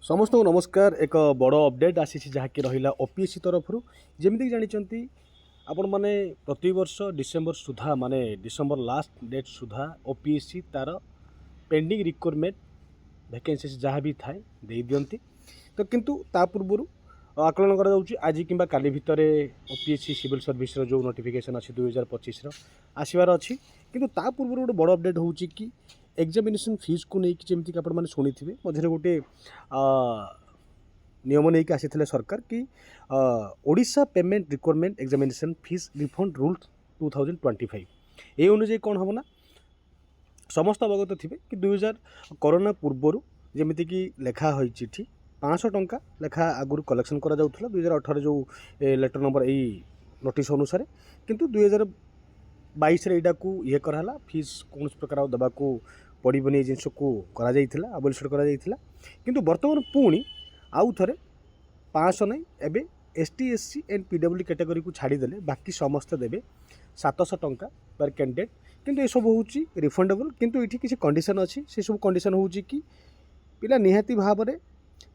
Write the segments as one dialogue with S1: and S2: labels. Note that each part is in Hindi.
S1: समस्त को नमस्कार। एक बड़ अपडेट आसी जहाँकि रहा ओपीएससी तरफ जमीक जानते आपण मैंने प्रति वर्ष डिसेम्बर सुधा माने डिसेम्बर लास्ट डेट सुधा ओपीएससी तार पेंडिंग रिक्वायरमेंट वैकेंसी जहाँ भी थाए दे दियंती। तो किंतु ता पूर्व आकलन कर आज कि काली भितर ओपीएससी सिविल सर्विस जो नोटिफिकेशन अच्छी 2025 आसबार अच्छी किंतु ता पूर्व गोटे बड़ अपडेट हो कि एग्जामिनेशन फीस को लेकिन जमीक आप शुणी थे मझे गोटे नियम नहीं आसी सरकार कि Odisha payment requirement examination fees refund rule 2025 ये अनुजाई कौन हम ना समस्त अवगत थे कि 2000 कोरोना पूर्वर जमीक लेखा हो चिठी 500 टंका लेखा आगुरी कलेक्शन करा 2018 जो लेटर नंबर यही नोटिस अनुसार किंतु 2022 यहाँ को ये कराला फीस कौन प्रकार देवाक पड़ोनी जिनस को आबोलिट कर किंतु बर्तमान पुणी आउ थे 500 नहीं एवं ST SC and PW category को छाड़देले बाकी समस्त देवे 700 टंका पर कैंडिडेट किंतु ये सब हूँ रिफंडेबल किंतु ये किसी कंडीशन अच्छी से सब कंडीशन हूँ कि पिला निहाती भाव में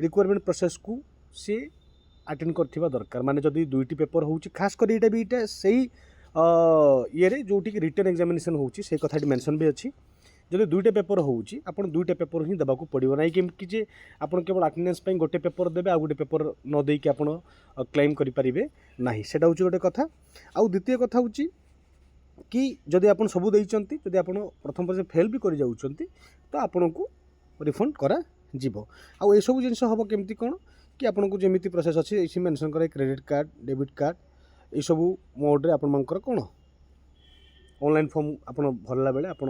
S1: रिक्वायरमेंट प्रोसेस को सी अटेंड करथिबा दरकार माने जदि दुईटी पेपर हो खास कर ये भी ये से ये जोटि रिटन एग्जामिनेशन हो कथाटी मेंशन भी अच्छी जब दुईटा पेपर हो दुईटा पेपर ही देवाक पड़ो ना कि जे आप केवल अटेंडेंस गोटे पेपर देवे आ गोटे पेपर न देकी आप क्लेम करें ना से गोटे कथा आउ द्वितीय कथा हूँ कि जदि आप सबू देती जदि आप प्रथम पर्याय फेल भी कर जाउछंती तो आपन को रिफंड करा जीवो आउ ए सब जिन हम केमती कौन कि आपन को जमी प्रोसेस अच्छी ये मेंशन करे क्रेडिट कार्ड डेबिट कार्ड ये सब मोड आपण कौन ऑनलाइन फॉर्म आप भरला बेले आप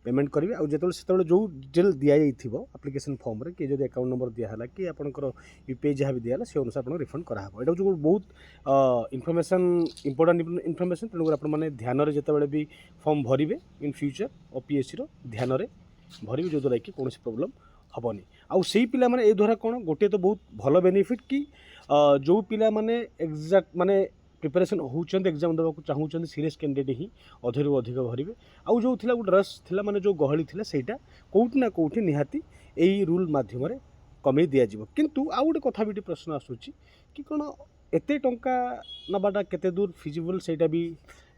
S1: पेमेंट करेंगे आउ जो जो डिटेल दि जाइए एप्लिकेशन फॉर्म रे कि जो अकाउंट नंबर दिहला कि आपंकर यूपीआई जहाँ भी दिहला से अनुसार आप रिफंड कराव यहाँ जो बहुत इनफर्मेशन इंपोर्टेंट इनफर्मेशन तेणुकर आपने ध्यान जिते भी फॉर्म भरवे इन फ्यूचर ओपीएससी ध्यान भरवे जो द्वारा कि कौन प्रॉब्लम हेनी आउ से पिला माने ए द्वारा कौन गोटे तो बहुत भल बेनिफिट कि जो पिला माने एग्जाक्ट माने प्रिपेरेसन होती एग्जाम देवाक चाहूँ सीरीयस कैंडिडेट ही अधरू अधिक भरवे आउ जो थी गोटे रस थी माने जो गहली थी सेटा कौटी ना कौटी निहाती यही रूल मध्यम कमे दिज्व किंतु आउ गोटे कथा भी प्रश्न आसूँ कि कौन एते टंका नबाटा केते दूर फिजिबल सेटा भी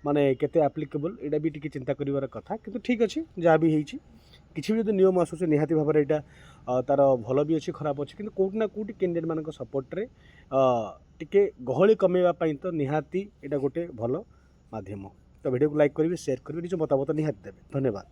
S1: माने केते एप्लिकेबल यहाँ भी टी चिंता कर कथा किंतु ठीक अच्छे जहाँ भी होती किसी भी जो नियम आसूँ निहाती भाव में यहाँ तार भल भी अच्छी खराब अच्छी कि कौटि ना कौटि कैंडिडेट मान सपोर्ट टिके गहली कमेवाई तो निहाती यहाँ गोटे भल माध्यम तो वीडियो को लाइक करेंगे शेयर करेंगे निज मतामत निहाती देवे। धन्यवाद।